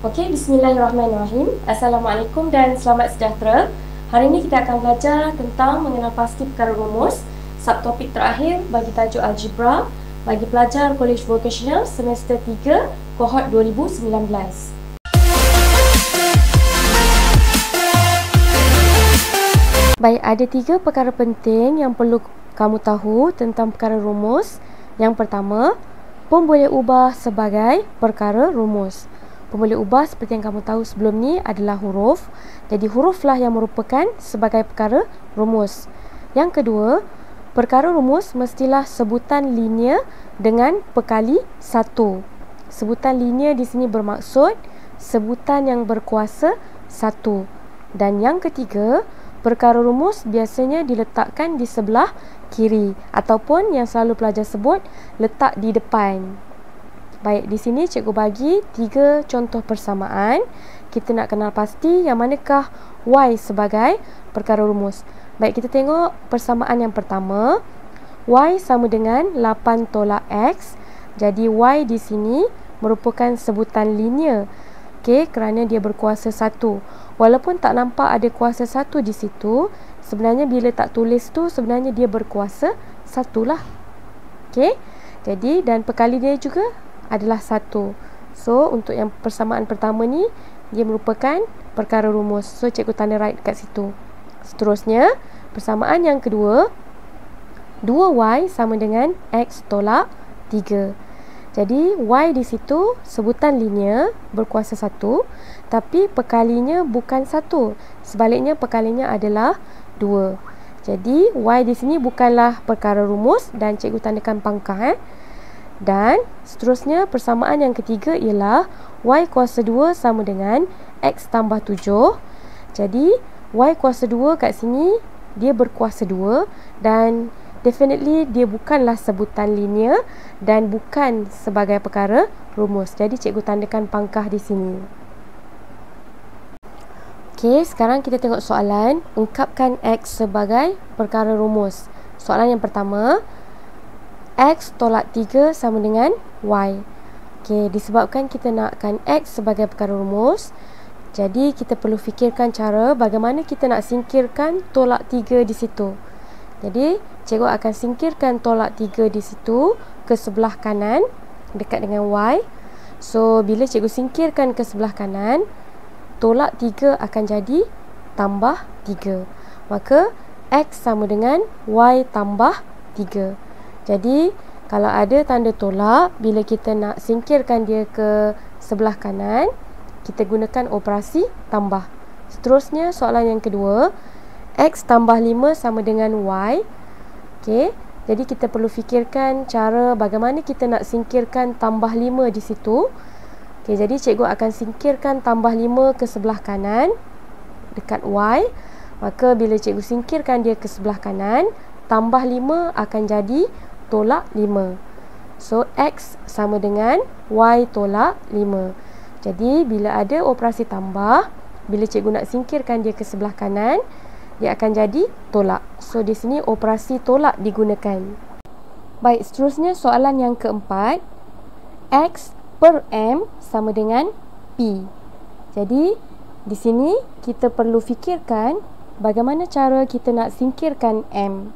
Okey, bismillahirrahmanirrahim. Assalamualaikum dan selamat sejahtera. Hari ini kita akan belajar tentang mengenal pasti perkara rumus, subtopik terakhir bagi tajuk algebra bagi pelajar Kolej Vocational semester 3 kohort 2019. Baik, ada 3 perkara penting yang perlu kamu tahu tentang perkara rumus. Yang pertama, pun boleh ubah sebagai perkara rumus. Pemboleh ubah seperti yang kamu tahu sebelum ni adalah huruf. Jadi huruflah yang merupakan sebagai perkara rumus. Yang kedua, perkara rumus mestilah sebutan linear dengan perkali 1. Sebutan linear di sini bermaksud sebutan yang berkuasa 1. Dan yang ketiga, perkara rumus biasanya diletakkan di sebelah kiri ataupun yang selalu pelajar sebut letak di depan. Baik, di sini cikgu bagi 3 contoh persamaan. Kita nak kenal pasti yang manakah Y sebagai perkara rumus. Baik, kita tengok persamaan yang pertama. Y sama dengan 8 tolak X. Jadi Y di sini merupakan sebutan linear. Okey, kerana dia berkuasa 1. Walaupun tak nampak ada kuasa 1 di situ, sebenarnya bila tak tulis tu sebenarnya dia berkuasa 1 lah. Okey. Jadi dan perkali dia juga adalah 1. So, untuk yang persamaan pertama ni, dia merupakan perkara rumus. So, cikgu tanda right kat situ. Seterusnya, persamaan yang kedua, 2Y sama dengan X tolak 3. Jadi, Y di situ sebutan linear, berkuasa 1. Tapi, perkalinya bukan 1. Sebaliknya, perkalinya adalah 2. Jadi, Y di sini bukanlah perkara rumus dan cikgu tandakan pangkah. Dan seterusnya persamaan yang ketiga ialah Y kuasa 2 sama dengan X tambah 7. Jadi Y kuasa 2 kat sini dia berkuasa 2 dan definitely dia bukanlah sebutan linear dan bukan sebagai perkara rumus. Jadi cikgu tandakan pangkah di sini. Okey, sekarang kita tengok soalan ungkapkan X sebagai perkara rumus. Soalan yang pertama, X tolak 3 sama dengan Y. Okey, disebabkan kita nakkan X sebagai perkara rumus, jadi kita perlu fikirkan cara bagaimana kita nak singkirkan tolak 3 di situ. Jadi, cikgu akan singkirkan tolak 3 di situ ke sebelah kanan dekat dengan Y. So, bila cikgu singkirkan ke sebelah kanan, tolak 3 akan jadi tambah 3. Maka, X sama dengan Y tambah 3. Jadi, kalau ada tanda tolak, bila kita nak singkirkan dia ke sebelah kanan, kita gunakan operasi tambah. Seterusnya, soalan yang kedua, X tambah 5 sama dengan Y. Okey, jadi kita perlu fikirkan cara bagaimana kita nak singkirkan tambah 5 di situ. Okey, jadi cikgu akan singkirkan tambah 5 ke sebelah kanan dekat Y. Maka bila cikgu singkirkan dia ke sebelah kanan, tambah 5 akan jadi tolak 5. So, X sama dengan Y tolak 5. Jadi, bila ada operasi tambah, bila cikgu nak singkirkan dia ke sebelah kanan, dia akan jadi tolak. So, di sini operasi tolak digunakan. Baik, seterusnya soalan yang keempat. X per M sama dengan P. Jadi, di sini kita perlu fikirkan bagaimana cara kita nak singkirkan M.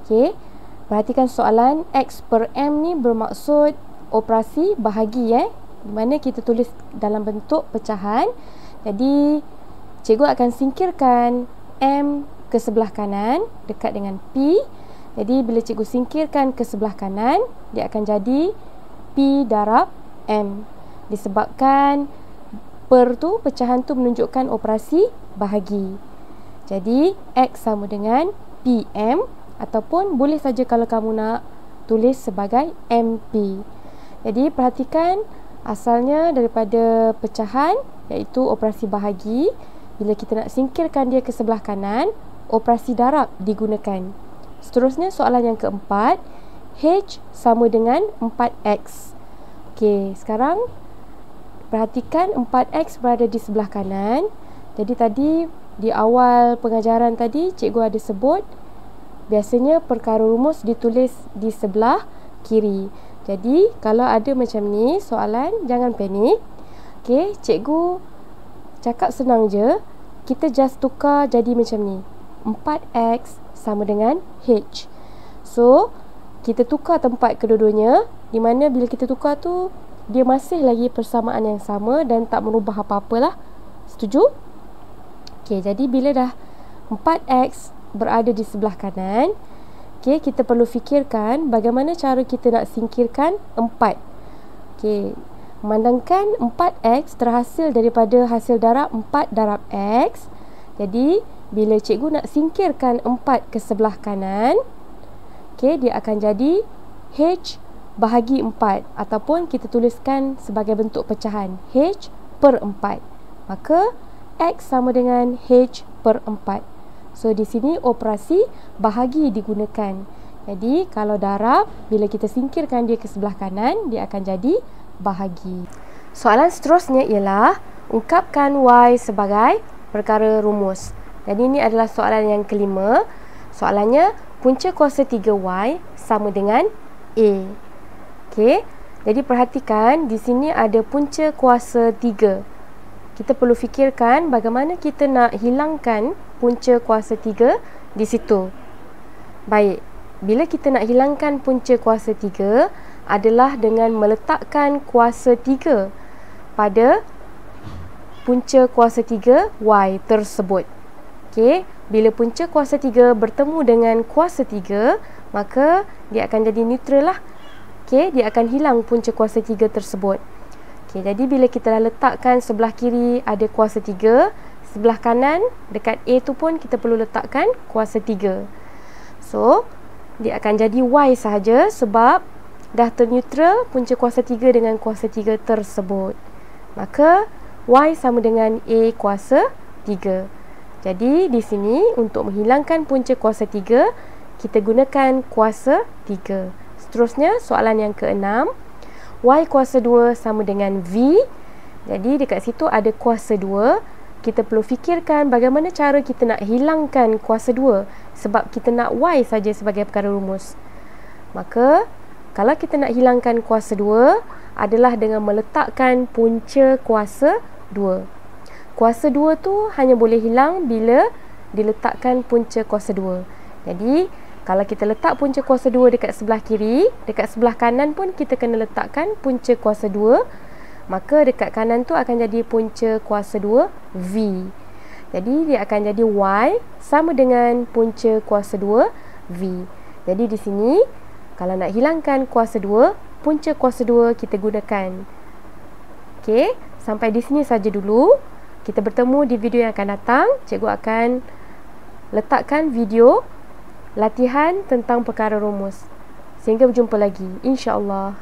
Okey. Perhatikan soalan X per M ni bermaksud operasi bahagi di mana kita tulis dalam bentuk pecahan. Jadi cikgu akan singkirkan M ke sebelah kanan dekat dengan P. Jadi bila cikgu singkirkan ke sebelah kanan, dia akan jadi P darab M. Disebabkan per tu, pecahan tu menunjukkan operasi bahagi. Jadi X sama dengan PM ataupun boleh saja kalau kamu nak tulis sebagai MP. Jadi perhatikan asalnya daripada pecahan iaitu operasi bahagi. Bila kita nak singkirkan dia ke sebelah kanan, operasi darab digunakan. Seterusnya soalan yang keempat, H sama dengan 4X. Okey, sekarang perhatikan 4X berada di sebelah kanan. Jadi tadi di awal pengajaran tadi cikgu ada sebut biasanya perkara rumus ditulis di sebelah kiri. Jadi kalau ada macam ni soalan, jangan panik. Okey, cikgu cakap senang je. Kita just tukar jadi macam ni. 4x sama dengan h. So, kita tukar tempat kedua-duanya, di mana bila kita tukar tu dia masih lagi persamaan yang sama dan tak merubah apa-apalah. Setuju? Okey, jadi bila dah 4x berada di sebelah kanan, okey, kita perlu fikirkan bagaimana cara kita nak singkirkan 4. Okey, memandangkan 4x terhasil daripada hasil darab 4 darab x. Jadi, bila cikgu nak singkirkan 4 ke sebelah kanan, okey, dia akan jadi h bahagi 4, ataupun kita tuliskan sebagai bentuk pecahan h per 4. Maka x sama dengan h per 4. So di sini operasi bahagi digunakan. Jadi kalau darab, bila kita singkirkan dia ke sebelah kanan, dia akan jadi bahagi. Soalan seterusnya ialah ungkapkan y sebagai perkara rumus. Jadi ini adalah soalan yang kelima. Soalannya, punca kuasa 3y sama dengan a. Okey, jadi perhatikan di sini ada punca kuasa 3. Kita perlu fikirkan bagaimana kita nak hilangkan punca kuasa 3 di situ. Baik, bila kita nak hilangkan punca kuasa 3 adalah dengan meletakkan kuasa 3 pada punca kuasa 3 y tersebut. Okey, bila punca kuasa 3 bertemu dengan kuasa 3, maka dia akan jadi neutral lah. Okey, dia akan hilang punca kuasa 3 tersebut. Okey, jadi bila kita dah letakkan sebelah kiri ada kuasa 3, sebelah kanan dekat A tu pun kita perlu letakkan kuasa 3. So, dia akan jadi y sahaja sebab dah terneutral punca kuasa 3 dengan kuasa 3 tersebut. Maka y sama dengan A kuasa 3. Jadi di sini untuk menghilangkan punca kuasa 3, kita gunakan kuasa 3. Seterusnya soalan yang ke-6, y kuasa 2 sama dengan v. Jadi dekat situ ada kuasa 2. Kita perlu fikirkan bagaimana cara kita nak hilangkan kuasa 2 sebab kita nak y saja sebagai perkara rumus. Maka kalau kita nak hilangkan kuasa 2 adalah dengan meletakkan punca kuasa 2. Kuasa 2 tu hanya boleh hilang bila diletakkan punca kuasa 2. Jadi, kalau kita letak punca kuasa 2 dekat sebelah kiri, dekat sebelah kanan pun kita kena letakkan punca kuasa 2. Maka dekat kanan tu akan jadi punca kuasa 2 v. Jadi, dia akan jadi y sama dengan punca kuasa 2 v. Jadi, di sini kalau nak hilangkan kuasa 2, punca kuasa 2 kita gunakan. Okey, sampai di sini saja dulu. Kita bertemu di video yang akan datang. Cikgu akan letakkan video latihan tentang perkara rumus. Sehingga berjumpa lagi, insya-Allah.